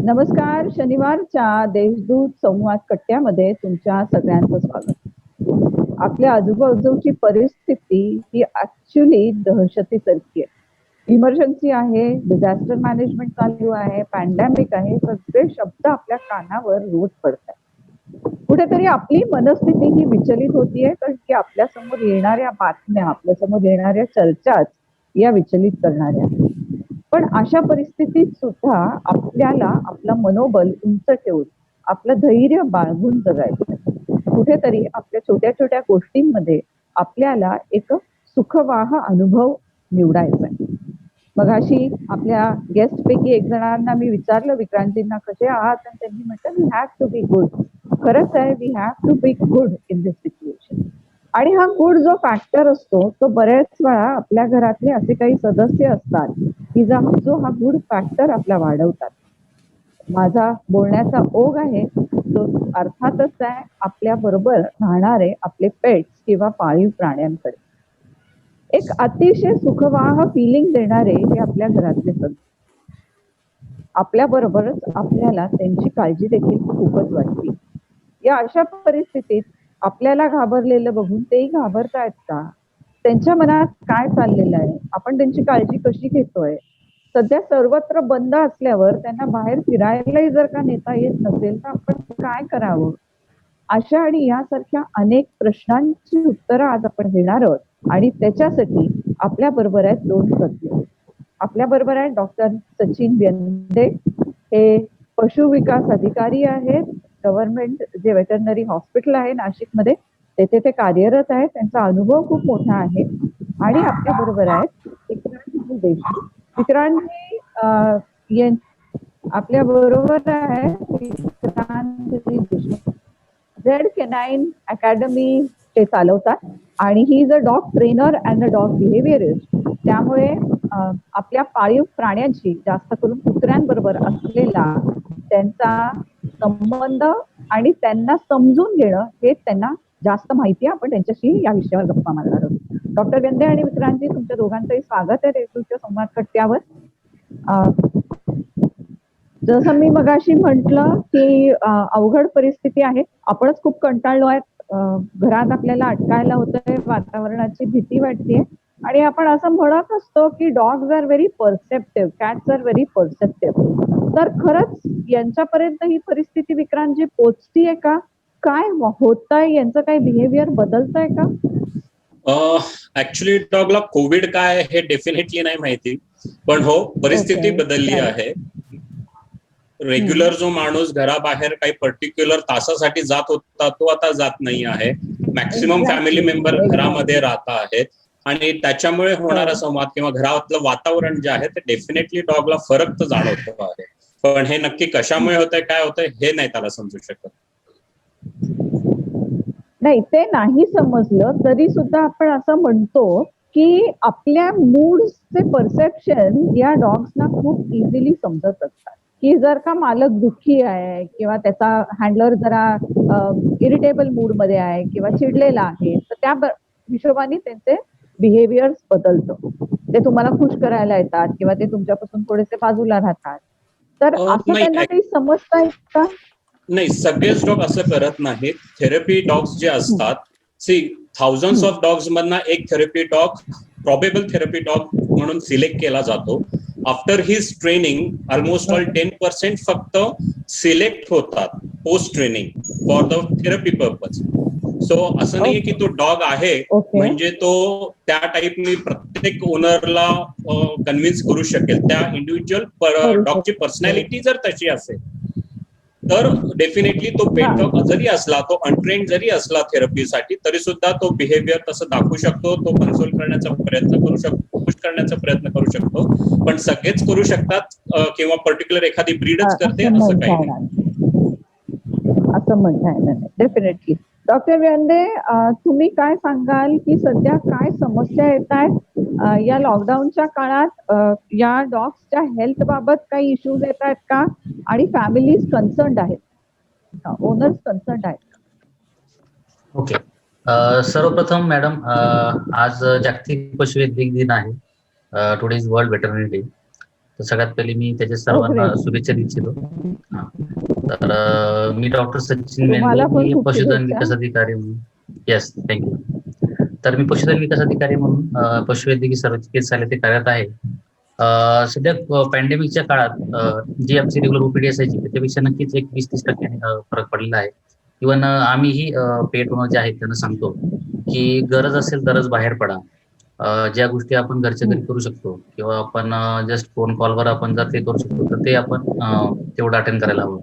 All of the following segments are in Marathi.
नमस्कार. शनिवारच्या देशदूत संवाद कट्ट्यामध्ये तुमच्या सगळ्यांचं स्वागत. आपल्या आजूबाजूची परिस्थिती ही ऍक्च्युली दहशतीसारखी आहे. इमर्जन्सी आहे, डिझास्टर मॅनेजमेंट चालू आहे, पॅन्डेमिक आहे, सगळे शब्द आपल्या कानावर रोज पडतात. कुठेतरी आपली मनस्थिती ही विचलित होतीये, कारण की आपल्या समोर येणाऱ्या बातम्या, आपल्या समोर येणाऱ्या चर्चाच या विचलित करणाऱ्या आहेत. पण अशा परिस्थितीत सुद्धा आपल्याला आपलं मनोबल उंच ठेवून आपलं धैर्य बाळगून जगायचं आहे. कुठेतरी आपल्या छोट्या छोट्या गोष्टींमध्ये आपल्याला एक सुखवाह अनुभव निवडायचा आहे. मगाशी आपल्या गेस्ट पैकी एक जणांना मी विचारलं, विक्रांतींना कसे आहात, आणि त्यांनी म्हटलं we have to be good. खरंच आहे, we have to be good in this situation. आणि हा गुड जो फॅक्टर असतो तो बऱ्याच वेळा आपल्या घरातले असे काही सदस्य असतात की जो हा गुड फॅक्टर आपला वाढवतात. माझा बोलण्याचा ओघ आहे तो अर्थातच आहे आपल्या बरोबर राहणारे आपले पेट्स किंवा पाळीव प्राण्यांकडे. एक अतिशय सुखवाह फिलिंग देणारे हे आपल्या घरातले सदस्य. आपल्या बरोबरच आपल्याला त्यांची काळजी देखील खूपच वाटते. या अशा परिस्थितीत आपल्याला घाबरलेलं बघून तेही घाबरतायत का? त्यांच्या मनात काय चाललेलं आहे? आपण त्यांची काळजी कशी घेतोय? सध्या सर्वत्र बंद असल्यावर त्यांना बाहेर फिरायलाही जर का नेता येत नसेल तर आपण काय करावं? अशा आणि यासारख्या अनेक प्रश्नांची उत्तरं आज आपण घेणार आहोत आणि त्याच्यासाठी आपल्या बरोबर आहेत दोन तज्ञ. आपल्या बरोबर आहेत डॉक्टर सचिन व्यंदे. हे पशु विकास अधिकारी आहेत. गव्हर्नमेंट जे वेटरनरी हॉस्पिटल आहे नाशिकमध्ये तेथे ते कार्यरत आहेत. त्यांचा अनुभव खूप मोठा आहे. आणि आपल्या बरोबर आहेत विक्रांत देशमुख. विक्रांतजी आपल्या बरोबर आहे Vikrant Deshmukh. Z Canine academy ते चालवतात आणि he is a dog trainer and a dog behaviourist. त्यामुळे आपल्या पाळीव प्राण्यांशी जास्त करून कुत्र्यांबरोबर असलेला त्यांचा संबंध आणि त्यांना समजून घेणं हे त्यांना जास्त माहिती आहे. आपण त्यांच्याशी या विषयावर गप्पा मारणार आहोत. डॉक्टर व्यंदे आणि विक्रांतजी, तुमच्या दोघांचंही स्वागत आहे देशदूतच्या संवाद कट्ट्यावर. जसं मी मगाशी म्हटलं की अवघड परिस्थिती आहे. आपणच खूप कंटाळलो आहेत. घरात आपल्याला अटकायला होतंय, वातावरणाची भीती वाटतेय आणि आपण असं म्हणत असतो की dogs are very perceptive, cats are very perceptive. तर खरंच यांच्यापर्यंत ही परिस्थिती विक्रांतजी पोचतीये का? काय होतंय? यांचं काही बिहेवियर बदलतंय का? ऍक्च्युली डॉगला कोविड काय हे डेफिनेटली नाही माहिती, पण हो परिस्थिती बदलली आहे. रेग्युलर जो माणूस घराबाहेर काही पर्टिक्युलर तासासाठी जात होता तो आता जात नाही आहे. मॅक्सिमम फॅमिली मेंबर घरामध्ये राहत आहेत आणि त्याच्यामुळे होणारा संवाद किंवा घरातलं वातावरण जे आहे ते डेफिनेटली डॉगला फरक तर जाणवतो आहे. पण हे नक्की कशामुळे होतंय, काय होतंय हे नाही त्याला समजू शकत. नाही, ते नाही समजलं तरी सुद्धा आपण असं म्हणतो की आपल्या मूडचे परसेप्शन या डॉग्सना खूप इझिली समजत असतात. की जर का मालक दुःखी आहे किंवा त्याचा हँडलर जरा इरिटेबल मूड मध्ये आहे किंवा चिडलेला आहे तर त्या हिशोबाने त्यांचे बिहेवियर्स बदलतं. ते तुम्हाला खुश करायला येतात किंवा ते तुमच्यापासून थोडेसे बाजूला राहतात. तर असं त्यांना काही समजताय का? नाही, सगळेच डॉग असं करत नाहीत. थेरपी डॉग्स जे असतात, थाउजंड्स ऑफ डॉग्स मधनं एक therapy dog probable therapy dog म्हणून सिलेक्ट केला जातो. After his training almost all 10% फक्त सिलेक्ट होतात post training for the therapy purpose. So असं नाहीये की तो डॉग आहे म्हणजे तो त्या टाईपनी प्रत्येक ओनरला कन्व्हिन्स करू शकेल. त्या इंडिव्हिज्युअल डॉगची पर्सनॅलिटी जर तशी असेल तर डेफिनेटली तो पेट डॉग जरी असला, तो अनट्रेंड जरी असला थेरपीसाठी, तरी सुद्धा तो बिहेवियर तसं दाखवू शकतो. तो कन्सोल करण्याचा प्रयत्न करू शकतो, खुश करण्याचा प्रयत्न करू शकतो. पण सगळेच करू शकतात किंवा पर्टिक्युलर एखादी ब्रीडच करते असं काही नाही. असं म्हणताय ना? डेफिनेटली. डॉक्टर व्यंदे, तुम्ही काय सांगाल की सध्या काय समस्या येत आहेत या लॉकडाऊनच्या काळात? या डॉग्सच्या हेल्थ बाबत काही इश्यूज येत आहेत का? आणि फॅमिलीज कन्सर्न्ड आहेत, ओनर्स कन्सर्न्ड आहेत? ओके, सर्वप्रथम मॅडम, आज जागतिक पशुवैद्यक दिन आहे. Today is world veterinary day. तर सगळ्यात पहिले मी त्याच्या सर्वांना great. शुभेच्छा इच्छितो. हा. तर मी डॉक्टर सचिन मेंढे, तुम्हाला पण मी खूप पशुधन शुभेच्छा. विकास अधिकारी म्हणून. Yes, thank you. तर मी पशुधन विकास अधिकारी म्हणून पशुवैद्यकीय सर्व चिकित्सालय ते कार्यरत आहे. सध्या पॅन्डेमिकच्या काळात जी आमची रेग्युलर ओपीडी असायची त्याच्यापेक्षा नक्कीच एक 20-30% फरक पडलेला आहे. इव्हन आम्हीही पेट ओनर जे आहेत त्यांना सांगतो की गरज असेल तरच बाहेर पडा. ज्या गोष्टी आपण घरच्या घरी करू शकतो किंवा आपण जस्ट फोन कॉलवर आपण जर ते करू शकतो तर ते आपण तेवढं अटेंड करायला हवं.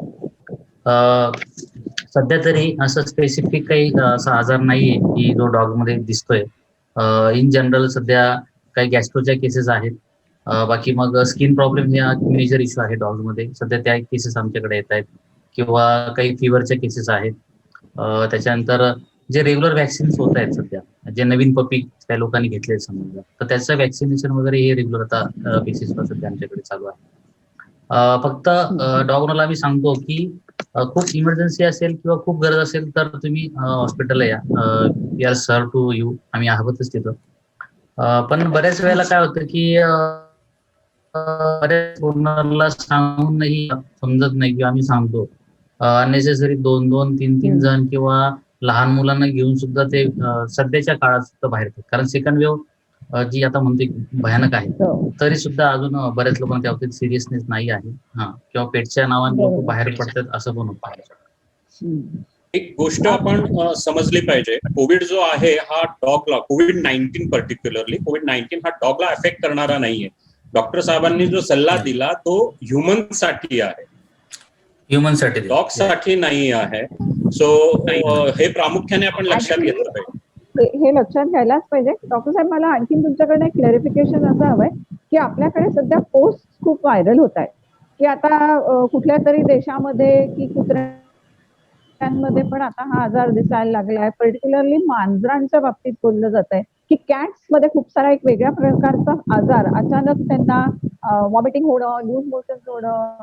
सध्या तरी असं स्पेसिफिक काही असा आजार नाहीये की जो डॉग मध्ये दिसतोय. इन जनरल सध्या काही गॅस्ट्रोच्या केसेस आहेत. बाकी मग स्किन प्रॉब्लेम हा मेजर इश्यू आहे डॉग मध्ये. सध्या त्या केसेस आमच्याकडे येत आहेत किंवा काही फिवरच्या केसेस आहेत. त्याच्यानंतर जे रेग्युलर व्हॅक्सिन्स होत आहेत सध्या, जे नवीन पपी त्या लोकांनी घेतले समजा, तर त्याचं वॅक्सिनेशन वगैरे हे रेग्युलर आता बेसिसवर सध्या आमच्याकडे चालू आहे. फक्त डॉग ओनरला आम्ही सांगतो की खूप इमर्जन्सी असेल किंवा खूप गरज असेल तर तुम्ही हॉस्पिटलला या. वी आर सर्व टू यू, आम्ही आहोतच तिथं. पण बऱ्याच वेळेला काय होतं की बऱ्याच ओनरला सांगूनही समजत नाही किंवा आम्ही सांगतो अननेसेसरी 2-2, 3-3 जण किंवा लहान मुलांना घेऊन सुद्धा ते सध्याच्या काळात सुद्धा बाहेर येतात. कारण सेकंड वेव्ह जी आता म्हणते भयानक आहे, तरी सुद्धा अजून बऱ्याच लोकांना त्या बाबतीत सिरियसनेस नाही आहे. किंवा पेटच्या नावाने लोक बाहेर पडतात असं पण होत आहे. एक गोष्ट आपण समजली पाहिजे, कोविड जो आहे हा डॉगला, COVID-19 पर्टिक्युलरली, COVID-19 हा डॉगला अफेक्ट करणारा नाहीये. डॉक्टर साहेबांनी जो सल्ला दिला तो ह्युमन साठी आहे, ह्युमन साठी, डॉग साठी नाही आहे. सो हे प्रामुख्याने आपण लक्षात घेतलं पाहिजे. हे लक्षात घ्यायलाच पाहिजे. डॉक्टर साहेब, मला आणखीन तुमच्याकडनं एक क्लॅरिफिकेशन असं हवंय की आपल्याकडे सध्या पोस्ट खूप व्हायरल होत आहे की आता कुठल्या तरी देशामध्ये की कुत्र्यांमध्ये पण आता हा आजार दिसायला लागलाय. पर्टिक्युलरली मांजरांच्या बाबतीत बोललं जात आहे की कॅट्स मध्ये खूप सारा एक वेगळ्या प्रकारचा आजार, अचानक त्यांना वॉमिटिंग होणं, लूज मोशन होणं,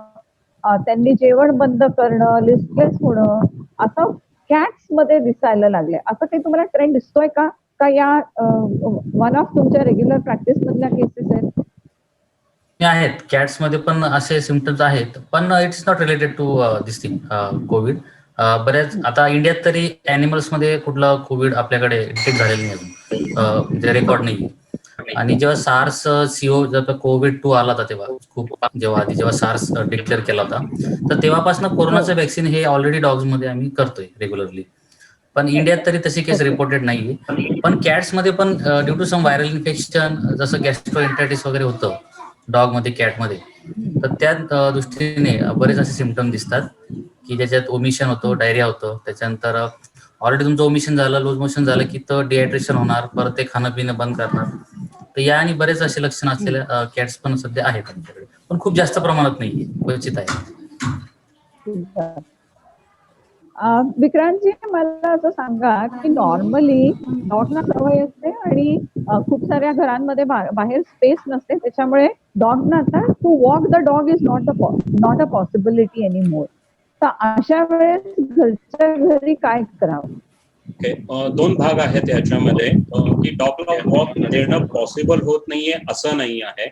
त्यांनी जेवण बंद करणं, लिस्टलेस होणं, असं कॅट्स मध्ये दिसायला लागले. असं काही तुम्हाला ट्रेंड दिसतोय का? का या वन ऑफ तुमच्या रेग्युलर प्रॅक्टिस मधल्या केसेस आहेत? कॅट्स मध्ये पण असे सिम्पटम्स आहेत, पण it's not related to this thing COVID. बऱ्याच आता इंडियात तरी अॅनिमल्स मध्ये कुठलं कोविड आपल्याकडे डिटेक्ट झालेलं नाही अजून, म्हणजे रेकॉर्ड नाही. आणि जेव्हा सार्स सीओ जेव्हा COVID-2 आला होता तेव्हा जेव्हा सार्स डिक्लेअर केला होता, तर तेव्हापासून कोरोनाचं व्हॅक्सिन हे ऑलरेडी डॉग्स मध्ये आम्ही करतोय रेग्युलरली. पण इंडियात तरी तशी केस रिपोर्टेड नाहीये. पण कॅट्स मध्ये पण due to some viral infection जसं गॅस्ट्रोएंटरायटिस वगैरे होतं डॉग मध्ये, कॅट मध्ये, तर त्या दृष्टीने बरेच असे सिम्पटम दिसतात की ज्याच्यात ओमिशन होतो, डायरिया होतं. त्याच्यानंतर ऑलरेडी तुमचं ओमिशन झालं, लूज मोशन झालं की तर डिहायड्रेशन होणार, परत ते खाणं पिणं बंद करणार. तर या आणि बरेच असे लक्षण असलेल्या कॅट्स पण सध्या आहेत आमच्याकडे, पण खूप जास्त प्रमाणात नाहीये, क्वचित आहे. विक्रांतजी, मला असं सांगा की नॉर्मली डॉगना सवय असते आणि खूप साऱ्या घरांमध्ये बाहेर स्पेस नसते, त्याच्यामुळे डॉगना आता to walk the dog is not a possibility any more. तर अशा वेळेस घरच्या घरी काय करावं? ओके, दोन भाग आहेत याच्यामध्ये की डॉगला वॉक देणं पॉसिबल होत नाहीये असं नाही आहे.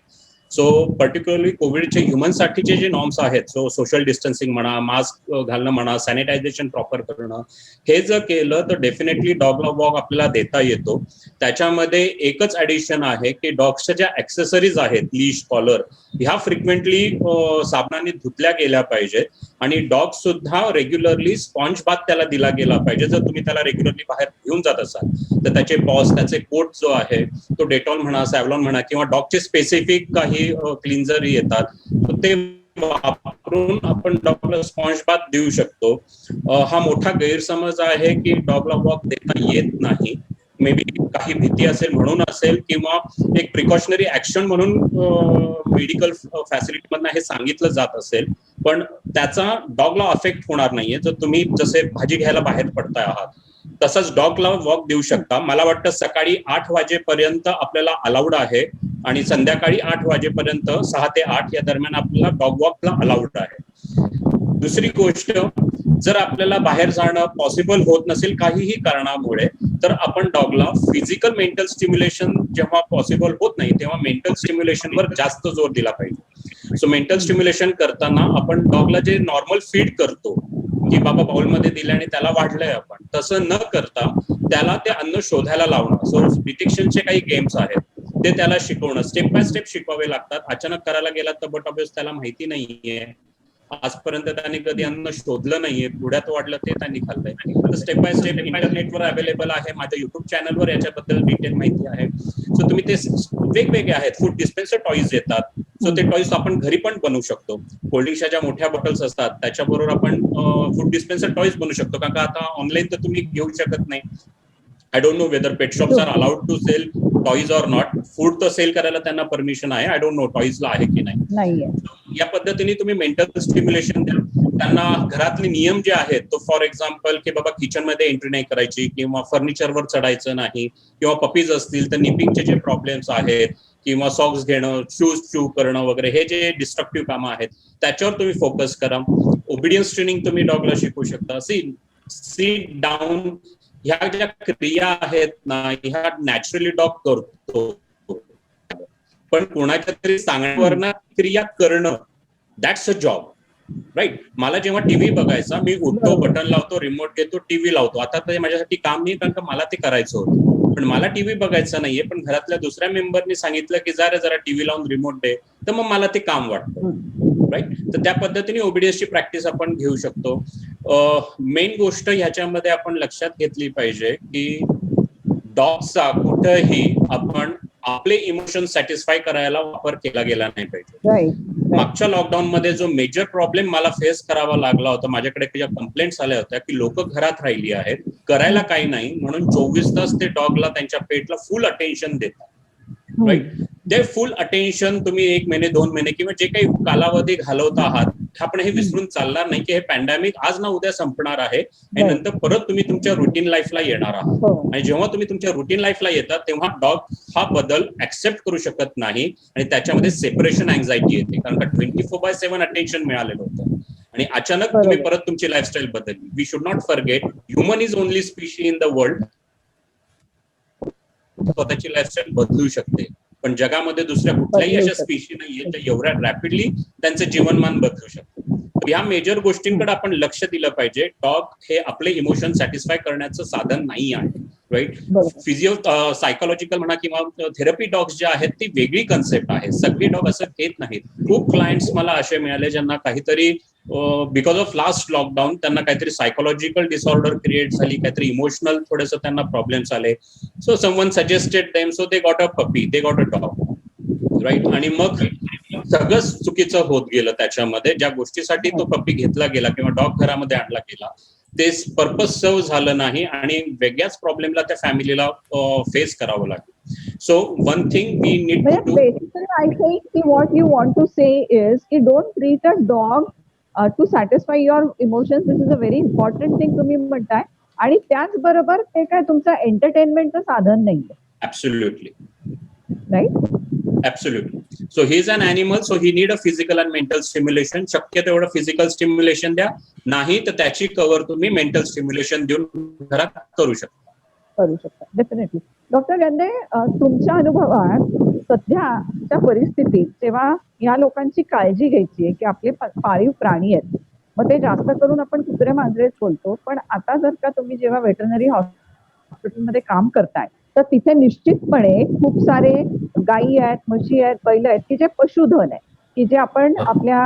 सो पर्टिक्युलरली कोविडचे ह्युमनसाठीचे जे नॉर्म्स आहेत, सो सोशल डिस्टन्सिंग म्हणा, मास्क घालणं म्हणा, सॅनिटायझेशन प्रॉपर करणं, हे जर केलं तर डेफिनेटली डॉगला वॉक आपल्याला देता येतो. त्याच्यामध्ये एकच ऍडिशन आहे की डॉग्सच्या ज्या ऍक्सेसरीज आहेत, लीश, कॉलर, ह्या फ्रिक्वेंटली साबणाने धुतल्या गेल्या पाहिजेत. आणि डॉग सुद्धा रेग्युलरली स्पॉन्ज बाथ त्याला दिला गेला पाहिजे. जर तुम्ही त्याला रेग्युलरली बाहेर घेऊन जात असाल तर त्याचे पॉज, त्याचे कोट जो आहे तो डेटॉल म्हणा, सॅव्हलॉन म्हणा, किंवा डॉगचे स्पेसिफिक काही क्लिन्झर येतात, तर ते वापरून आपण डॉगला स्पॉन्ज बाथ देऊ शकतो. हा मोठा गैरसमज आहे की डॉगला वॉक देता येत नाही. मे बी काही भीती असेल म्हणून असेल, किंवा एक प्रिकॉशनरी ऍक्शन म्हणून मेडिकल फॅसिलिटी मधनं हे सांगितलं जात असेल, पण त्याचा डॉगला अफेक्ट होणार नाहीये. जर तुम्ही जसे भाजी घ्यायला बाहेर पडताय आहात तसंच डॉगला वॉक देऊ शकता. मला वाटतं सकाळी 8 वाजेपर्यंत आपल्याला अलाउड आहे आणि संध्याकाळी 8 वाजेपर्यंत 6 ते 8 या दरम्यान आपल्याला डॉग वॉकला अलाउड आहे. दुसरी गोष्ट, जर आपल्याला बाहेर जाणं पॉसिबल होत नसेल काहीही कारणामुळे, तर आपण डॉगला फिजिकल मेंटल स्टिम्युलेशन जेव्हा पॉसिबल होत नाही तेव्हा मेंटल स्टिम्युलेशनवर जास्त जोर दिला पाहिजे. सो मेंटल स्टिम्युलेशन करताना आपण डॉगला जे नॉर्मल फीड करतो की बाबा बाउलमध्ये दिले आणि त्याला वाढलंय, आपण तसं न करता त्याला ते अन्न शोधायला लावणं. सो डिटेक्शनचे काही गेम्स आहेत ते त्याला शिकवणं, स्टेप बाय स्टेप शिकवावे लागतात. अचानक करायला गेला तर बट ऑब्वियस त्याला माहिती नाहीये, आजपर्यंत त्यांनी कधी अन्न शोधलं नाहीये, पुढ्यात वाढलं ते त्यांनी खाल्लंय. तर स्टेप बाय स्टेप इंटरनेटवर अवेलेबल आहे, माझ्या युट्यूब चॅनलवर याच्याबद्दल डिटेल माहिती आहे. सो तुम्ही ते वेगवेगळे आहेत, फूड डिस्पेन्सर टॉईज येतात. सो ते टॉईज आपण घरी पण बनवू शकतो. कोल्ड्रिंक्सच्या ज्या मोठ्या बॉटल्स असतात त्याच्याबरोबर आपण फूड डिस्पेन्सर टॉईज बनवू शकतो, कारण का आता ऑनलाईन तर तुम्ही घेऊ शकत नाही. I don't know whether pet shops are allowed to sell toys or not. Food तर सेल करायला त्यांना परमिशन आहे, आय डोंट नो टॉईजला आहे की नाही. या पद्धतीने तुम्ही मेंटल स्टिम्युलेशन द्या त्यांना. घरातले नियम जे आहेत तो फॉर एक्झाम्पल की बाबा किचन मध्ये एंट्री नाही करायची, किंवा फर्निचरवर चढायचं नाही, किंवा पपीज असतील तर निपिंगचे जे प्रॉब्लेम्स आहेत, किंवा सॉक्स घेणं, शूज चू करणं वगैरे, हे जे डिस्ट्रक्टिव्ह कामं आहेत त्याच्यावर तुम्ही फोकस करा. ओबिडियन्स ट्रेनिंग तुम्ही डॉगला शिकवू शकता. सीट डाऊन, ह्या ज्या क्रिया आहेत ना ह्या नॅचरली डॉग करतो, पण कोणाच्या तरी सांगण्यावर ना क्रिया करणं, दॅट्स अ जॉब, राईट. मला जेव्हा टीव्ही बघायचा, मी उठतो, बटन लावतो, रिमोट घेतो, टीव्ही लावतो. आता ते माझ्यासाठी काम नाही, कारण का मला ते करायचं होतं. पण मला टीव्ही बघायचा नाहीये, पण घरातल्या दुसऱ्या मेंबरनी सांगितलं की जरा टीव्ही लावून रिमोट दे, तर मग मला ते काम वाटतं, राईट. तर त्या पद्धतीने ओबिडियन्सची प्रॅक्टिस आपण घेऊ शकतो. मेन गोष्ट ह्याच्यामध्ये आपण लक्षात घेतली पाहिजे की डॉगचा कुठेही आपण आपले इमोशन सॅटिस्फाय करायला वापर केला गेला नाही पाहिजे. मागच्या लॉकडाऊन मध्ये जो मेजर प्रॉब्लेम मला फेस करावा लागला होता, माझ्याकडे ज्या कंप्लेंट्स आल्या होत्या की लोक घरात राहिली आहेत, करायला काही नाही म्हणून 24 तास ते डॉगला, त्यांच्या पेटला फुल अटेन्शन देतात, राईट. ते फुल अटेन्शन तुम्ही 1 महिने 2 महिने किंवा जे काही कालावधी घालवत आहात, आपण हे विसरून चालणार नाही की हे पॅन्डेमिक आज ना उद्या संपणार आहे आणि नंतर परत तुम्ही तुमच्या रुटीन लाईफला येणार आहात. आणि जेव्हा तुम्ही तुमच्या रुटीन लाईफला येतात तेव्हा डॉग हा बदल ऍक्सेप्ट करू शकत नाही आणि त्याच्यामध्ये सेपरेशन अँझायटी येते, कारण का 24/7 अटेन्शन मिळालेलं होतं आणि अचानक तुम्ही परत तुमची लाईफस्टाईल बदलली. We should not forget, human is only species in the world. स्वतःची लाईफस्टाईल बदलू शकते, पण जगामध्ये दुसऱ्या कुठल्याही अशा स्पीशी नाहीये ज्या एवढ्या रॅपिडली त्यांचं जीवनमान बदलू शकतं. या मेजर गोष्टींकडे आपण लक्ष दिलं पाहिजे. डॉग हे आपले इमोशन सॅटिस्फाय करण्याचं साधन नाही आहे, राईट. सायकोलॉजिकल म्हणा किंवा थेरपी डॉग्स जे आहेत ती वेगळी कन्सेप्ट आहे. सगळे डॉग असं घेत नाहीत. खूप क्लायंट्स मला असे मिळाले ज्यांना काहीतरी बिकॉज ऑफ लास्ट लॉकडाऊन त्यांना काहीतरी सायकोलॉजिकल डिसऑर्डर क्रिएट झाली, काहीतरी इमोशनल थोडेसे त्यांना प्रॉब्लेम्स आले. So someone suggested them, so they got a puppy, they got a dog, right. आणि मग सगळंच चुकीचं होत गेलं त्याच्यामध्ये. ज्या गोष्टीसाठी तो पप्पी घेतला गेला किंवा डॉग घरामध्ये आणला गेला ते पर्पज सर्व झालं नाही आणि वेगळ्याच प्रॉब्लेमला त्या फॅमिलीला फेस करावं लागलं. So one thing we need to do. I think what you want to say is की don't treat a dog to satisfy your emotions. This is a very important thing तुम्ही म्हणताय. आणि त्याचबरोबर ते काय तुमचं एंटरटेनमेंटचं साधन नाहीये. Absolutely. Right? Absolutely. So he is an animal, so he need a physical and mental stimulation. शक्य तेवढं फिजिकल स्टिम्युलेशन द्या, नाही तर त्याची कव्हर तुम्ही मेंटल स्टिम्युलेशन देऊन घरात करू शकता. डेफिनेटली. डॉक्टर गंदे, तुमच्या अनुभवात सध्याच्या परिस्थितीत जेव्हा या लोकांची काळजी घ्यायची आहे की आपले पाळीव प्राणी आहेत, मग ते जास्त करून आपण कुत्रे मांजरेच बोलतो, पण आता जर का तुम्ही जेव्हा वेटरनरी हॉस्पिटलमध्ये काम करताय तर तिथे निश्चितपणे खूप सारे गायी आहेत, म्हशी आहेत, बैल आहेत की जे पशुधन आहे की जे आपण आपल्या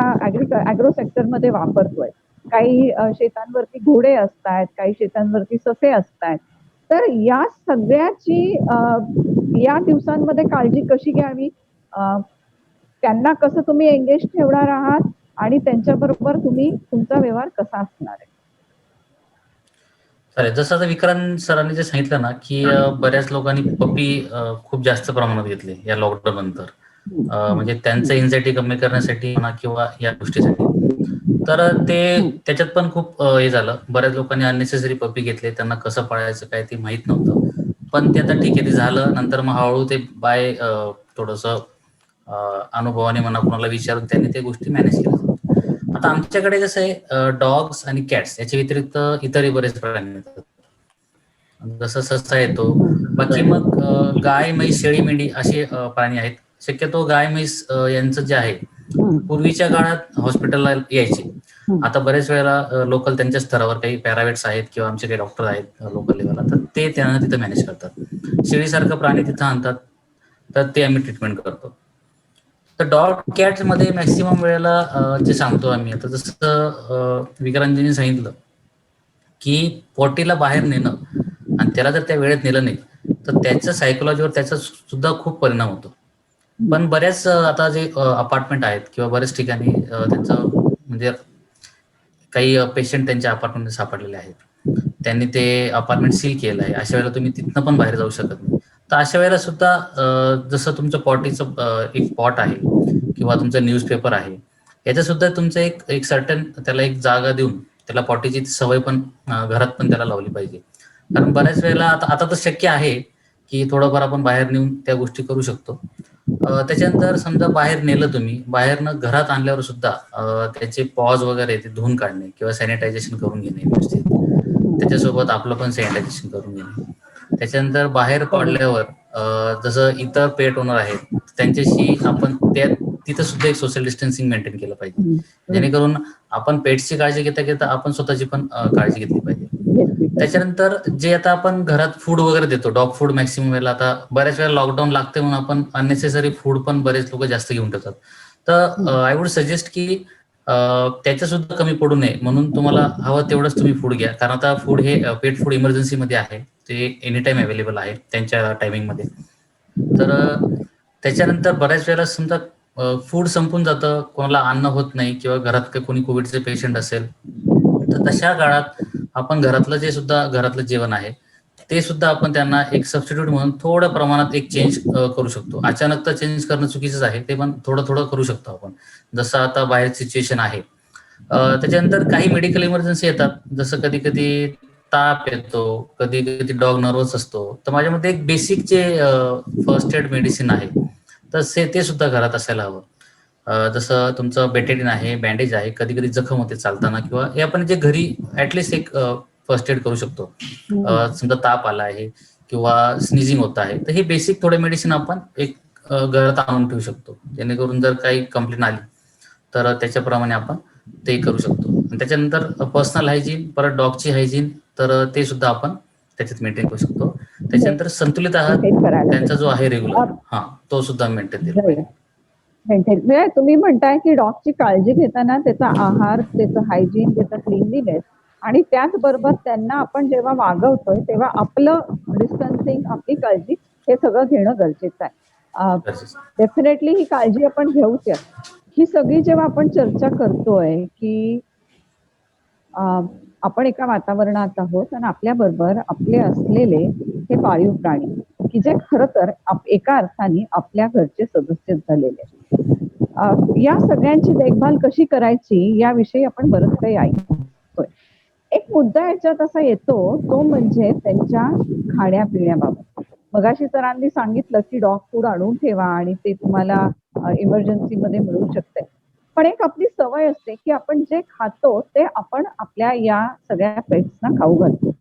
अॅग्रो सेक्टरमध्ये वापरतोय. काही शेतांवरती घोडे असतात, काही शेतांवरती ससे असतात. तर या सगळ्याची या दिवसांमध्ये काळजी कशी घ्यावी, त्यांना कसं तुम्ही एंगेज ठेवणार आहात आणि त्यांच्याबरोबर तुम्ही तुमचा व्यवहार कसा असणार आहे? चालेल. जसं आता विक्रांत सरांनी जे सांगितलं ना की बऱ्याच लोकांनी पप्पी खूप जास्त प्रमाणात घेतले या लॉकडाऊन नंतर, म्हणजे त्यांचं एन्झायटी कमी करण्यासाठी म्हणा किंवा या गोष्टीसाठी. तर ते त्याच्यात पण खूप हे झालं. बऱ्याच लोकांनी अननेसेसरी पप्पी घेतले, त्यांना कसं पाळायचं काय ते माहित नव्हतं. पण ते आता ठीक आहे, ते झालं. नंतर मग हळूहळू ते बाय थोडंसं अनुभवाने म्हणा कोणाला विचारून त्यांनी ते गोष्टी मॅनेज केल्या. आता आमच्याकडे कसं आहे, डॉग्स आणि कॅट्स याच्या व्यतिरिक्त इतरही बरेच प्राणी येतात. जसं ससा येतो, बाकी मग गाय, म्हैस, शेळी, मेंढी असे प्राणी आहेत. शक्यतो गाय, म्हैस यांचं जे आहे पूर्वीच्या काळात हॉस्पिटलला यायचे. आता बरेच वेळेला लोकल त्यांच्या स्तरावर काही पॅरावेट्स आहेत किंवा आमचे काही डॉक्टर आहेत लोकल लेवलला, तर ते त्यांना तिथं मॅनेज करतात. शेळीसारखं प्राणी तिथं आणतात, तर ते आम्ही ट्रीटमेंट करतो. तर डॉग कॅट मध्ये मॅक्सिमम वेळेला जे सांगतो आम्ही, आता जसं विक्रांतजींनी सांगितलं की पॉटीला बाहेर नेणं आणि त्याला जर त्या वेळेत नेलं नाही तर त्याच्या सायकोलॉजीवर त्याचा सुद्धा खूप परिणाम होतो. पण बऱ्याच आता जे अपार्टमेंट आहेत किंवा बऱ्याच ठिकाणी त्यांचं म्हणजे काही पेशंट त्यांच्या अपार्टमेंटमध्ये सापडलेले आहेत, त्यांनी ते अपार्टमेंट सील केलं आहे. अशा वेळेला तुम्ही तिथनं पण बाहेर जाऊ शकत नाही. तर अशा वेळेला सुद्धा जसं तुमचं पॉटीचं एक पॉट आहे किंवा तुमचं न्यूजपेपर आहे, याचं सुद्धा तुमचं एक सर्टन त्याला एक जागा देऊन त्याला पॉटीची सवय पण घरात पण त्याला लावली पाहिजे. कारण बऱ्याच वेळेला आता तर शक्य आहे की थोडंफार आपण बाहेर नेऊन त्या गोष्टी करू शकतो. त्याच्यानंतर समजा बाहेर नेलं तुम्ही, बाहेरनं घरात आणल्यावर सुद्धा त्याचे पॉज वगैरे ते धुवून काढणे किंवा सॅनिटायझेशन करून घेणे व्यवस्थित, त्याच्यासोबत आपलं पण सॅनिटायझेशन करून घेणे. त्याच्यानंतर बाहेर पडल्यावर जसं इतर पेट ओनर आहेत त्यांच्याशी आपण तिथं सुद्धा एक सोशल डिस्टन्सिंग मेंटेन केलं पाहिजे, जेणेकरून आपण पेट्सची काळजी घेता घेता आपण स्वतःची पण काळजी घेतली पाहिजे. त्याच्यानंतर जे आता आपण घरात फूड वगैरे देतो, डॉग फूड मॅक्सिमम वेळेला आता बऱ्याच वेळेला लॉकडाऊन लागते म्हणून आपण अननेसेसरी फूड पण बरेच लोक जास्त घेऊन ठेवतात. तर आय वुड सजेस्ट की त्याचं सुद्धा कमी पडू नये म्हणून तुम्हाला हवं तेवढंच तुम्ही फूड घ्या. कारण आता फूड हे पेट फूड इमर्जन्सीमध्ये आहे, ते एनी टाइम अवेलेबल आहे त्यांच्या टायमिंगमध्ये. तर त्याच्यानंतर बऱ्याच वेळेला समजा फूड संपून जातं, कोणाला अन्न होत नाही किंवा घरात कोणी कोविडचे पेशंट असेल, तर तशा काळात आपण घरातलं जेवण आहे ते सुद्धा आपण त्यांना एक सबस्टिट्यूट म्हणून थोड्या प्रमाणात एक चेंज करू शकतो. अचानक तर चेंज करणं चुकीचंच आहे, ते पण थोडं थोडं करू शकतो आपण, जसं आता बाहेर सिच्युएशन आहे. त्याच्यानंतर काही मेडिकल इमर्जन्सी येतात, जसं कधी कधी ताप येतो, कधी कधी डॉग नर्वस असतो, तर माझ्या मते एक बेसिक जे फर्स्ट एड मेडिसिन आहे तर ते सुद्धा घरात असायला हवं. जसं तुमचं बेटेडिन आहे, बँडेज आहे, कधी कधी जखम होते चालताना, किंवा हे आपण जे घरी ऍटलिस्ट एक फर्स्ट एड करू शकतो. समजा ताप आला आहे किंवा स्निझिंग होत आहे, तर हे बेसिक थोडे मेडिसिन आपण एक घरात आणून ठेवू शकतो, जेणेकरून जर काही कंप्लेंट आली तर त्याच्याप्रमाणे आपण ते करू शकतो. त्याच्यानंतर पर्सनल हायजीन, परत डॉगची हायजीन, तर ते सुद्धा आपण त्याच्यात मेंटेन करू शकतो. त्याच्यानंतर संतुलित आहार त्यांचा जो आहे रेग्युलर, तो सुद्धा मेंटेन केला पाहिजे. म्हणजे तुम्ही म्हणताय की डॉगची काळजी घेताना त्याचा आहार, त्याचं हायजीन, त्याचा क्लीनलीनेस, आणि त्याचबरोबर त्यांना आपण जेव्हा वागवतोय तेव्हा आपलं डिस्टन्सिंग, आपली काळजी, हे सगळं घेणं गरजेचं आहे. डेफिनेटली ही काळजी आपण घेऊच. ही सगळी जेव्हा आपण चर्चा करतोय की आपण एका वातावरणात आहोत आणि आपल्या बरोबर आपले असलेले हे पाळीव प्राणी की जे खरं तर एका अर्थाने आपल्या घरचे सदस्य झालेले, या सगळ्यांची देखभाल कशी करायची याविषयी आपण बरंच काही ऐकतोय. एक मुद्दा याच्यात असा येतो, तो म्हणजे त्यांच्या खाण्यापिण्याबाबत. मगाशी सरांनी सांगितलं की डॉग फूड आणून ठेवा आणि ते तुम्हाला इमर्जन्सी मध्ये मिळू शकते, पण एक आपली सवय असते की आपण जे खातो ते आपण आपल्या या सगळ्या पेट्सना खाऊ घालतो.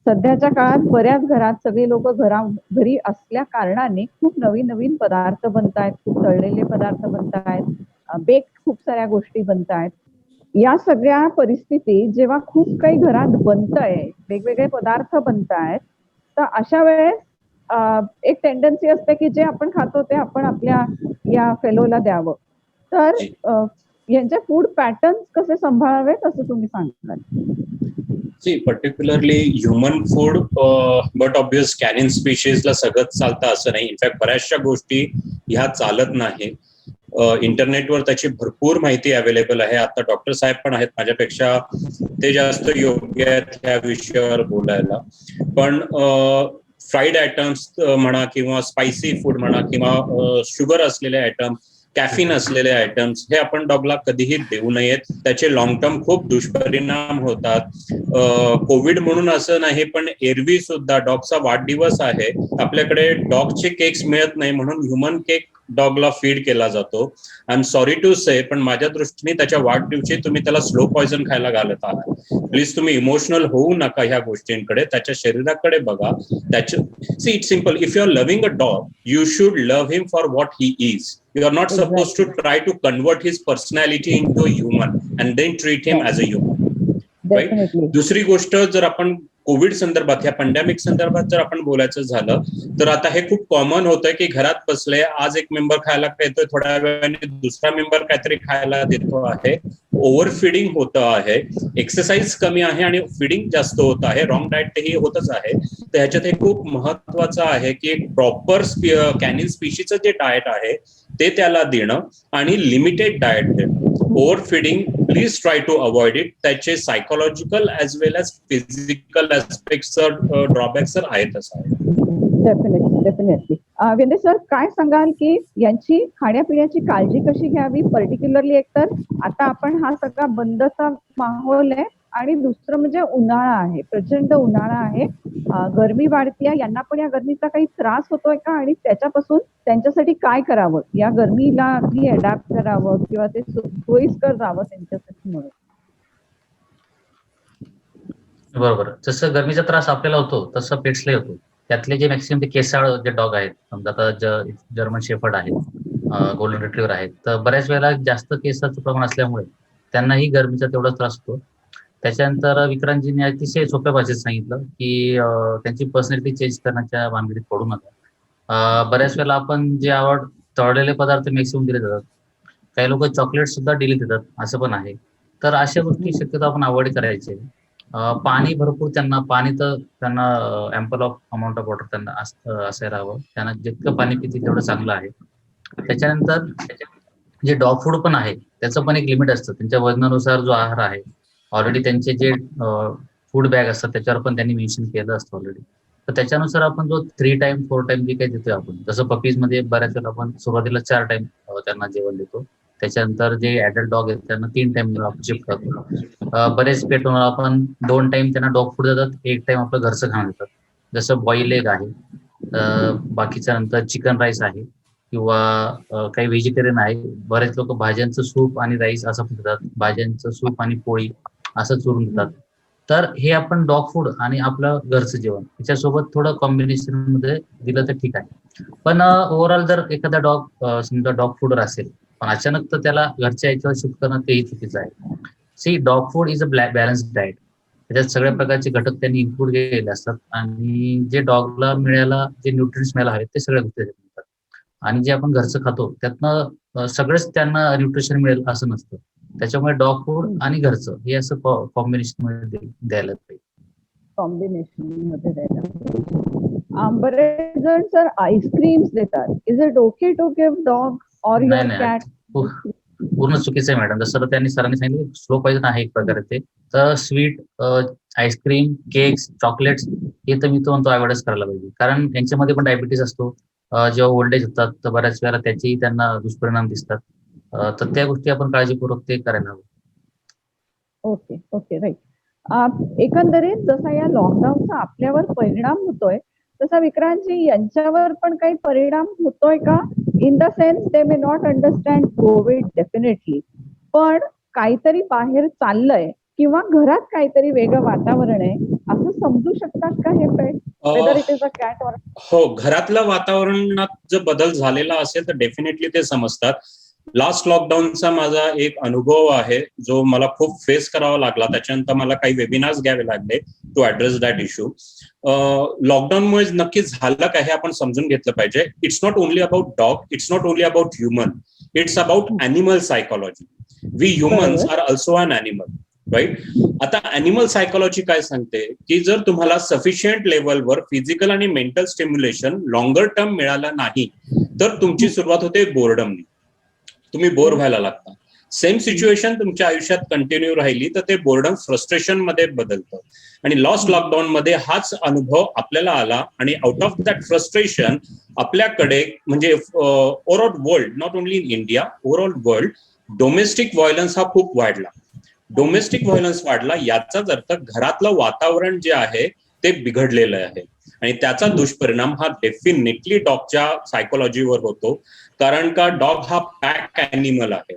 सध्याच्या काळात बऱ्याच घरात सगळे लोक घरी असल्या कारणाने खूप नवीन नवीन पदार्थ बनतायत, खूप तळलेले पदार्थ बनतायत, बेक खूप साऱ्या गोष्टी बनतायत. या सगळ्या परिस्थितीत जेव्हा खूप काही घरात बनतंय, वेगवेगळे पदार्थ बनतायत, तर अशा वेळेस एक टेंडन्सी असते की जे आपण खातो ते आपण आपल्या या फेलोला द्यावं. तर यांचे फूड पॅटर्न कसे सांभाळावेत असं तुम्ही सांगाल? See particularly human food, but obvious canine स्पीशीजला सगळंच चालतं असं नाही. इनफॅक्ट बऱ्याचशा गोष्टी ह्या चालत नाही. इंटरनेटवर त्याची भरपूर माहिती अवेलेबल आहे. आता डॉक्टर साहेब पण आहेत माझ्यापेक्षा, ते जास्त योग्य आहेत ह्या विषयावर बोलायला. पण फ्राईड आयटम्स म्हणा किंवा स्पायसी फूड म्हणा किंवा शुगर असलेले आयटम, कॅफिन असलेले आयटम्स, हे आपण डॉगला कधीही देऊ नयेत. त्याचे लॉंग टर्म खूप दुष्परिणाम होतात. कोविड म्हणून असं नाही, पण एरवी सुद्धा डॉगचा वाढदिवस आहे, आपल्याकडे डॉगचे केक्स मिळत नाही म्हणून ह्युमन केक डॉगला फीड केला जातो. आय एम सॉरी टू से, पण माझ्या दृष्टीने त्याच्या वाढदिवशी तुम्ही त्याला स्लो पॉइझन खायला घालत आहात. प्लीज तुम्ही इमोशनल होऊ नका ह्या गोष्टींकडे, त्याच्या शरीराकडे बघा. See it's simple, if you are loving a dog, you should love him for what he is. You are not supposed to try to convert his personality into a human and then treat him as a human. Right. Definitely. दुसरी गोष्ट, जर आपण कोविड संदर्भात, ह्या पॅन्डेमिक संदर्भात जर आपण बोलायचं झालं तर आता हे खूप कॉमन होतंय की घरात बसले, आज एक मेंबर खायला येतोय, थोड्या वेळाने दुसरा मेंबर काहीतरी खायला देतो आहे, ओव्हर फिडिंग होतं आहे, एक्सरसाइज कमी आहे आणि फिडिंग जास्त होत आहे, रॉंग डाएट ही होतच आहे. तर ह्याच्यात हे खूप महत्वाचं आहे की एक प्रॉपर कॅनिन स्पीशीचं जे डाएट आहे ते त्याला देणं आणि लिमिटेड डाएट देणं. Over feeding please try to avoid it. त्याचे psychological as well as physical aspects drawbacks तर आहेतच आहे. डेफिनेटली. वेंदे सर, काय सांगाल की यांची खाण्यापिण्याची काळजी कशी घ्यावी, पर्टिक्युलरली एकतर आता आपण हा सगळा बंदचा माहोल आहे आणि दुसरं म्हणजे उन्हाळा आहे, प्रचंड उन्हाळा आहे, गरमी वाढतीये, यांना पण या गरमीचा काही त्रास होतोय का आणि त्याच्यापासून त्यांच्यासाठी काय करावं, या गरमीला की अडॅप्ट करावं किंवा ते सोयीस्कर जावं त्यांच्यासाठी म्हणून? बरोबर. जसं गरमीचा त्रास आपल्याला होतो तसं पेट्सला होतो. त्यातले जे मॅक्सिमम ते केसाळ जे डॉग आहेत, समजा आता जर्मन शेफर्ड आहेत, गोल्डन रिट्रीव्हर आहेत, तर बऱ्याच वेळेला जास्त केसाचं प्रमाण असल्यामुळे त्यांनाही गरमीचा तेवढा त्रास होतो. त्याच्यानंतर विक्रांतजींनी अतिशय सोप्या भाषेत सांगितलं की त्यांची पर्सनॅलिटी चेंज करण्याच्या भानगडीत पडू नका. बऱ्याच वेळेला आपण जे तळलेले पदार्थ मॅक्सिमम दिले जातात, काही लोक चॉकलेट सुद्धा दिले देतात, असं पण आहे. तर अशा गोष्टी शक्यतो आपण अवॉइड करायचे. पाणी भरपूर पाणी तर त्यांना ample of amount of water त्यांना असायला हवं. त्यांना जितकं पाणी पितील तेवढं चांगलं आहे. त्याच्यानंतर जे डॉग फूड पण आहे त्याचं पण एक लिमिट असतं. त्यांच्या वजनानुसार जो आहार आहे, ऑलरेडी त्यांचे जे फूड बॅग असतात त्याच्यावर पण त्यांनी मेन्शन केलं असतं ऑलरेडी. तर त्याच्यानुसार आपण जो 3 टाइम 4 टाइम जे काही देतोय आपण, जसं पपीज मध्ये बऱ्याच वेळेला आपण सुरुवातीला 4 टाइम त्यांना जेवण देतो. त्याच्यानंतर जे ऍडल्ट डॉग आहेत त्यांना 3 टाइम शिफ्ट करतो. बरेच पेट ओनर आपण 2 टाइम त्यांना डॉग फूड देतात, 1 टाइम आपलं घरचं खाणं देतात. जसं बॉईल एग आहे, बाकीच्या नंतर चिकन राईस आहे किंवा काही व्हेजिटेरियन आहे. बरेच लोक भाज्यांचं सूप आणि राईस असं पण देतात, भाज्यांचं सूप आणि पोळी असं चुरून देतात. तर हे आपण डॉग फूड आणि आपलं घरचं जेवण याच्यासोबत थोडं कॉम्बिनेशन मध्ये दिलं तर ठीक आहे. पण ओव्हरऑल जर एखादा डॉग समजा डॉग फूडर असेल पण अचानक तर त्याला घरच्या याच्यावर शिफ्ट करणं तेही चुकीचं आहे. See, dog food is a balanced diet. त्याच्यात सगळ्या प्रकारचे घटक त्यांनी इन्क्लूड केलेले असतात आणि जे डॉगला मिळायला जे न्यूट्रिएंट्स मिळायला हवेत ते सगळ्या गोष्टी मिळतात. आणि जे आपण घरचं खातो त्यातनं सगळंच त्यांना न्यूट्रिशन मिळेल असं नसतं. त्याच्यामुळे डॉग फूड आणि घरचं हे असं कॉम्बिनेशन मध्ये द्यायला पाहिजे. कॉम्बिनेशन मध्ये द्यायला. बरेच जण सर आईस्क्रीम्स देतात. Is it okay to give dog or your cat? पूर्ण चुकीचं आहे मॅडम. जसं त्यांनी सरांनी सांगितलं स्लो पॉइझन आहे एक प्रकारे ते. तर स्वीट, आईस्क्रीम, केक्स, चॉकलेट्स हे तर मी तो म्हणतो अवॉइडच करायला पाहिजे. कारण यांच्यामध्ये पण डायबिटीस असतो. जेव्हा ओल्ड एज होतात तर बऱ्याच वेळेला त्याचेही त्यांना दुष्परिणाम दिसतात. तर त्या गोष्टी आपण काळजीपूर्वक ते करायला हवं. Okay, right. एकंदरीत जसा या लॉकडाऊनचा आपल्यावर परिणाम होतोय तसा विक्रांतजी यांच्यावर पण काही परिणाम होतोय का? In the sense they may not understand Covid definitely, पण काहीतरी बाहेर चाललंय किंवा घरात काहीतरी वेगळं वातावरण आहे असं समजू शकतात का हे pet, whether it is a cat or? हो, घरातलं वातावरणात जर बदल झालेला असेल तर डेफिनेटली ते समजतात. लास्ट लॉकडाऊनचा माझा एक अनुभव आहे जो मला खूप फेस करावा लागला. त्याच्यानंतर मला काही वेबिनार्स घ्यावे लागले टू ऍड्रेस दॅट इश्यू. लॉकडाऊनमुळे नक्की झालं काय हे आपण समजून घेतलं पाहिजे. It's not only about dog, it's not only about human, it's about animal psychology. We humans are also an animal, right? आता ॲनिमल सायकोलॉजी काय सांगते की जर तुम्हाला सफिशियंट लेवलवर फिजिकल आणि मेंटल स्टिम्युलेशन लॉंगर टर्म मिळालं नाही तर तुमची सुरुवात होते बोर्डमनी. तुम्ही बोर व्हायला लागता. सेम सिच्युएशन तुमच्या आयुष्यात कंटिन्यू राहिली तर ते बोर्डम फ्रस्ट्रेशन मध्ये बदलतं. आणि लास्ट लॉकडाऊन मध्ये हाच अनुभव आपल्याला आला आणि आउट ऑफ दॅट फ्रस्ट्रेशन आपल्याकडे म्हणजे overall world, not only in India, overall world domestic violence हा खूप वाढला. डोमेस्टिक व्हायलन्स वाढला याचाच अर्थ घरातलं वातावरण जे आहे ते बिघडलेलं आहे आणि त्याचा दुष्परिणाम हा डेफिनेटली डॉगच्या सायकोलॉजीवर होतो. कारण का डॉग हा पॅक ॲनिमल आहे.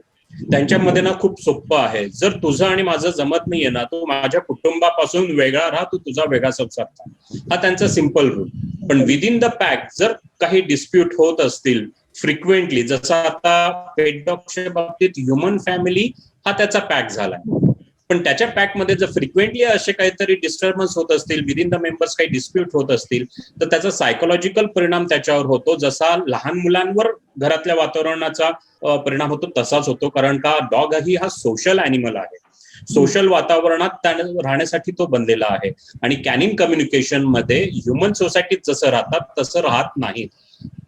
त्यांच्यामध्ये ना खूप सोपं आहे. जर तुझं आणि माझं जमत नाहीये ना, तू माझ्या कुटुंबापासून वेगळा राहा, तू तुझा वेगळा संसार कर, हा त्यांचा सिंपल रूल. पण विदिन द पॅक जर काही डिस्प्यूट होत असतील फ्रिक्वेंटली, जसं आता पेट डॉगच्या बाबतीत ह्युमन फॅमिली हा त्याचा पॅक झालाय, पण त्याच्या पॅकमध्ये जर फ्रिक्वेंटली असे काहीतरी डिस्टर्बन्स होत असतील, विदिन द मेंबर्स काही डिस्प्यूट होत असतील, तर त्याचा सायकोलॉजिकल परिणाम त्याच्यावर होतो. जसा लहान मुलांवर घरातल्या वातावरणाचा परिणाम होतो तसाच होतो, कारण का डॉग हा सोशल ॲनिमल आहे. सोशल वातावरणात राहण्यासाठी तो बनलेला आहे, आणि कॅनिन कम्युनिकेशन मध्ये ह्युमन सोसायटीत जसं राहतात तसं राहत नाही.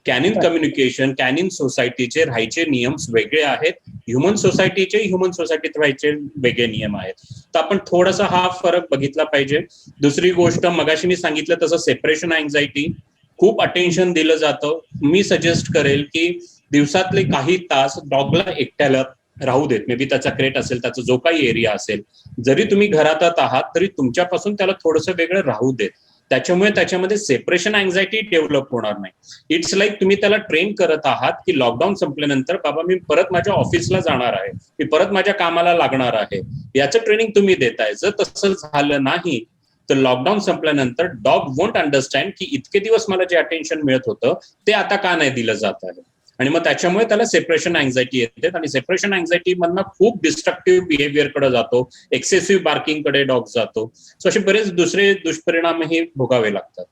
कॅनिन कम्युनिकेशन, कॅनिन सोसायटीचे राहायचे नियम वेगळे आहेत, ह्युमन सोसायटीत राहायचे वेगळे नियम आहेत. तर आपण थोडासा हा फरक बघितला पाहिजे. दुसरी गोष्ट, मगाशी मी सांगितलं तसं सेपरेशन अँझायटी खूप अटेन्शन दिलं जातं. मी सजेस्ट करेल की दिवसातले काही तास डॉगला एकट्याला राहू देत. मे बी त्याचा क्रेट असेल, त्याचा जो काही एरिया असेल, जरी तुम्ही घरात आहात तरी तुमच्यापासून त्याला थोडंसं वेगळं राहू देत. त्याच्यामुळे त्याच्यामध्ये सेपरेशन अँझायटी डेव्हलप होणार नाही. इट्स लाईक तुम्ही त्याला ट्रेन करत आहात की लॉकडाऊन संपल्यानंतर बाबा मी परत माझ्या ऑफिसला जाणार आहे, मी परत माझ्या कामाला लागणार आहे, याचं ट्रेनिंग तुम्ही देताय. जर तसं झालं नाही तर लॉकडाऊन संपल्यानंतर डॉग वोंट अंडरस्टँड की इतके दिवस मला जे अटेन्शन मिळत होतं ते आता का नाही दिलं जात आहे, आणि मग त्याच्यामुळे त्याला सेपरेशन अँझायटी येते. आणि सेपरेशन अँझायटी मधनं खूप डिस्ट्रक्टिव्ह बिहेवियरकडे जातो, एक्सेसिव्ह बार्किंगकडे डॉग जातो. सो असे बरेच दुसरे दुष्परिणामही भोगावे लागतात.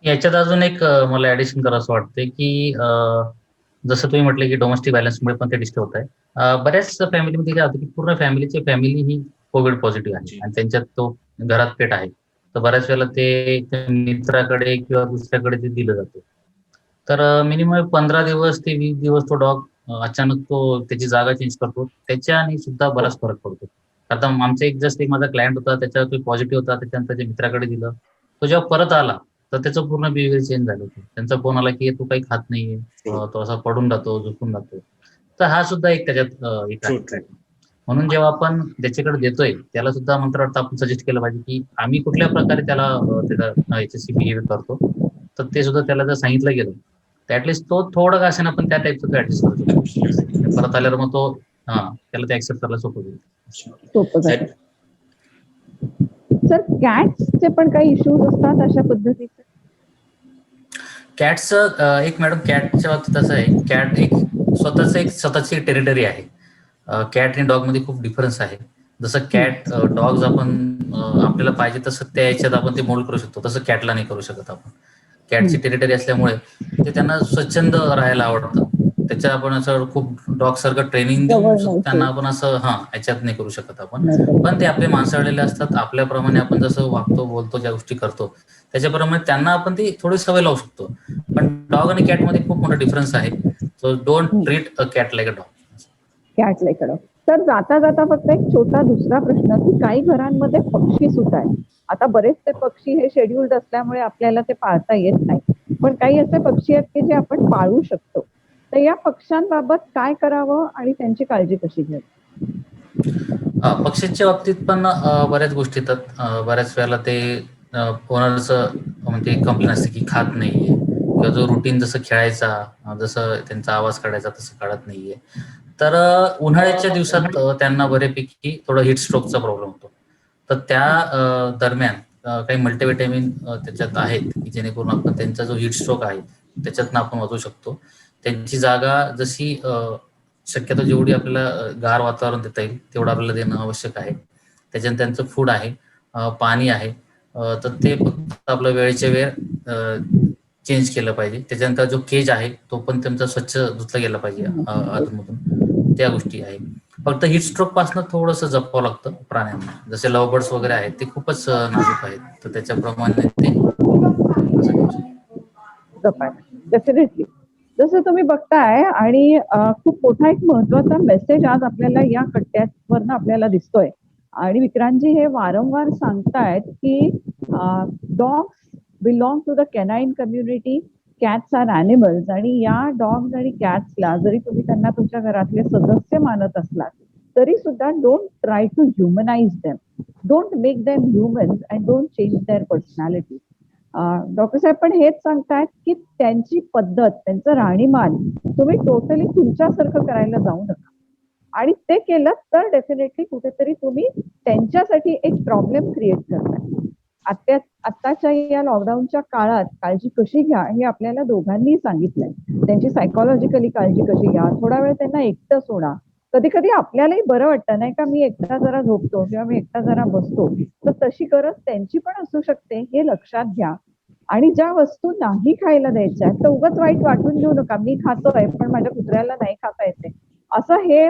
याच्यात अजून एक मला ऍडिशन करावं वाटतंय की जसं तुम्ही म्हटलं की डोमेस्टिक व्हायलन्समुळे पण ते डिस्टर्ब होत आहे. बऱ्याच फॅमिलीमध्ये काय होतं की पूर्ण फॅमिली ही कोविड पॉझिटिव्ह आहे आणि त्यांच्यात तो घरात पेट आहे, तर बऱ्याच वेळेला ते मित्राकडे किंवा दुसऱ्याकडे ते दिलं जातं. तर मिनिमम 15 दिवस ते 20 दिवस तो डॉग अचानक तो त्याची जागा चेंज करतो, त्याच्याने सुद्धा बराच फरक पडतो. आता आमचा एक माझा क्लायंट होता, त्याच्यावर तो पॉझिटिव्ह होता, त्याच्यानंतर त्याच्या मित्राकडे दिलं, तो जेव्हा परत आला तर त्याचं पूर्ण बिहेवियर चेंज झालं होतं. त्यांचा फोन आला की तू काही खात नाहीये, तो असा पडून राहतो, झोपून राहतो. तर हा सुद्धा एक त्याच्यात एक आहे. म्हणून जेव्हा आपण त्याच्याकडे देतोय त्याला सुद्धा मंत्र वाटतं आपण सजेस्ट केलं पाहिजे की आम्ही कुठल्या प्रकारे त्याला त्याचा याच्याशी बिहेवियर करतो, तर ते सुद्धा त्याला जर सांगितलं गेलं तर ऍटलिस्ट तो थोडं का असेना पण त्या टाईपचं तो ऍडजस्ट करू शकतो. परत आल्यावर मग तो त्याला ते ऍक्सेप्ट करायला सोपं होईल. सर, कॅट्सचे पण काही इश्यूज असतात अशा पद्धतीचे? कॅटचं एक मॅडम, कॅटच्या बाबतीत असं आहे, कॅट एक स्वतःची टेरिटरी आहे. कॅट आणि डॉग मध्ये खूप डिफरन्स आहे. जसं कॅट डॉग्स आपण आपल्याला पाहिजे तसं त्या याच्यात आपण ते मोल्ड करू शकतो, तसं कॅटला नाही करू शकत आपण. कॅटची टेरिटरी असल्यामुळे ते त्यांना स्वच्छंद राहायला आवडतं. त्याच्या आपण असं खूप डॉग सारखं ट्रेनिंग देऊन त्यांना आपण असं याच्यात नाही करू शकत आपण. पण ते आपले माणसाळलेले असतात, आपल्याप्रमाणे आपण जसं वागतो, बोलतो, ज्या गोष्टी करतो त्याच्याप्रमाणे त्यांना आपण ती थोडी सवय लावू शकतो. पण डॉग आणि कॅटमध्ये खूप मोठा डिफरन्स आहे. So don't treat a cat like a dog. Cat like a dog. तर जाता जाता फक्त एक छोटा दुसरा प्रश्न की काही घरांमध्ये पक्षी सुद्धा आहेत. आता बरेचसे पक्षी हे शेड्यूल्ड असल्यामुळे आपल्याला ते पाळता येत नाही, पण काही असे पक्षी आहेत की जे आपण पाळू शकतो. तर या पक्ष्यांबाबत काय करावं आणि त्यांची काळजी कशी घ्यावी? पक्ष्यांच्या बाबतीत पण बऱ्याच गोष्टी येतात. बऱ्याच वेळेला ते ओनरचं म्हणजे कंप्लेन असते की खात नाहीये, किंवा जो रुटीन जसं खेळायचा, जसं त्यांचा आवाज काढायचा तसं काढत नाहीये. तर उन्हाळ्याच्या दिवसात त्यांना बऱ्यापैकी थोडं हिट स्ट्रोकचा प्रॉब्लेम होतो. तर त्या दरम्यान काही मल्टीव्हिटॅमिन त्याच्यात आहेत की जेणेकरून आपण त्यांचा जो हिट स्ट्रोक आहे त्याच्यातनं आपण वाचू शकतो. त्यांची जागा जशी शक्यतो जेवढी आपल्याला गार वातावरण देता येईल तेवढं आपल्याला देणं आवश्यक आहे. त्याच्यानंतर त्यांचं फूड आहे, पाणी आहे, तर ते फक्त आपलं वेळेच्या वेळ चेंज केलं पाहिजे. त्याच्यानंतर जो केज आहे तो पण त्यांचा स्वच्छ धुतला गेला पाहिजे आतमधून. त्या गोष्टी आहेत. फक्त हिट स्ट्रोक पासून थोडंसं जपावं लागतं प्राण्यांना. जसे लव्ह बर्ड्स वगैरे आहेत ते खूपच नाजूक आहेत, तर त्याच्याप्रमाणे ते डेफिनेटली. जसं तुम्ही बघताय आणि खूप मोठा एक महत्वाचा मेसेज आज आपल्याला या कट्ट्यावरनं आपल्याला दिसतोय, आणि विक्रांतजी हे वारंवार सांगतायत की dogs belong to the canine community, cats are animals, आणि या डॉग्स आणि कॅट्सला जरी तुम्ही त्यांना तुमच्या घरातले सदस्य मानत असलात तरी सुद्धा don't try to humanize them, don't make them humans and don't change their personality. Doctor साहेब पण हेच सांगतायत की त्यांची पद्धत, त्यांचं राहणीमान तुम्ही टोटली तुमच्यासारखं करायला जाऊ नका, आणि ते केलं तर डेफिनेटली कुठेतरी तुम्ही त्यांच्यासाठी एक प्रॉब्लेम क्रिएट करताय. आत्ताच्या या लॉकडाऊनच्या काळात काळजी कशी घ्या हे आपल्याला दोघांनी सांगितलंय. त्यांची सायकोलॉजिकली काळजी कशी घ्या, थोडा वेळ त्यांना एकटं सोडा. कधी कधी आपल्यालाही बरं वाटतं नाही का, मी एकटा जरा झोपतो किंवा मी एकटा जरा बसतो, तर तशी गरज त्यांची पण असू शकते हे लक्षात घ्या. आणि ज्या वस्तू नाही खायला द्यायच्या तर उगाच वाईट वाटून घेऊ नका, मी खातोय पण माझ्या कुत्र्याला नाही खाता येते असं हे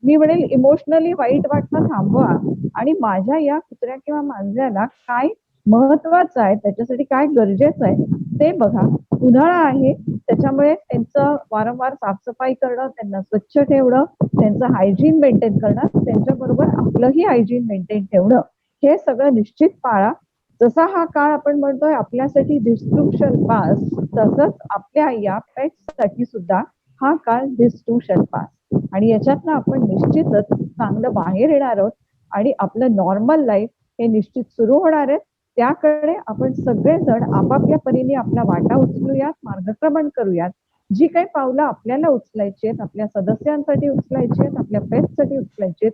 मी म्हणेल इमोशनली वाईट वाटणं थांबवा. आणि माझ्या या कुत्र्या किंवा मांजराला काय महत्वाचं आहे, त्याच्यासाठी काय गरजेचं आहे ते बघा. उन्हाळा आहे त्याच्यामुळे त्यांचं वारंवार साफसफाई करणं, त्यांना स्वच्छ ठेवणं, त्यांचं हायजीन मेंटेन करणं, त्यांच्याबरोबर आपलंही हायजीन मेंटेन ठेवणं, हे सगळं निश्चित पाळा. जसा हा काळ आपण म्हणतोय आपल्यासाठी डिस्ट्रुक्शन पास, तसंच आपल्या या पेट्ससाठी सुद्धा हा काळ डिस्ट्रुक्शन पास. आणि याच्यातनं आपण निश्चितच चांगलं बाहेर येणार आहोत आणि आपलं नॉर्मल लाईफ हे निश्चित सुरू होणार आहे. त्याकडे आपण सगळेजण आपापल्या परीने आपला वाटा उचलूयात, मार्गक्रमण करूयात. जी काही पावलं आपल्याला उचलायची आहेत, आपल्या सदस्यांसाठी उचलायची आहेत, आपल्या पेट्ससाठी उचलायची आहेत,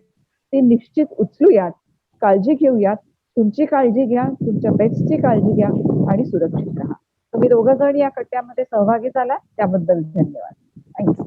ती निश्चित उचलूयात. काळजी घेऊयात. तुमची काळजी घ्या, तुमच्या पेट्सची काळजी घ्या आणि सुरक्षित राहा. तुम्ही दोघं जण या कट्ट्यामध्ये सहभागी झाला त्याबद्दल धन्यवाद. थँक्यू.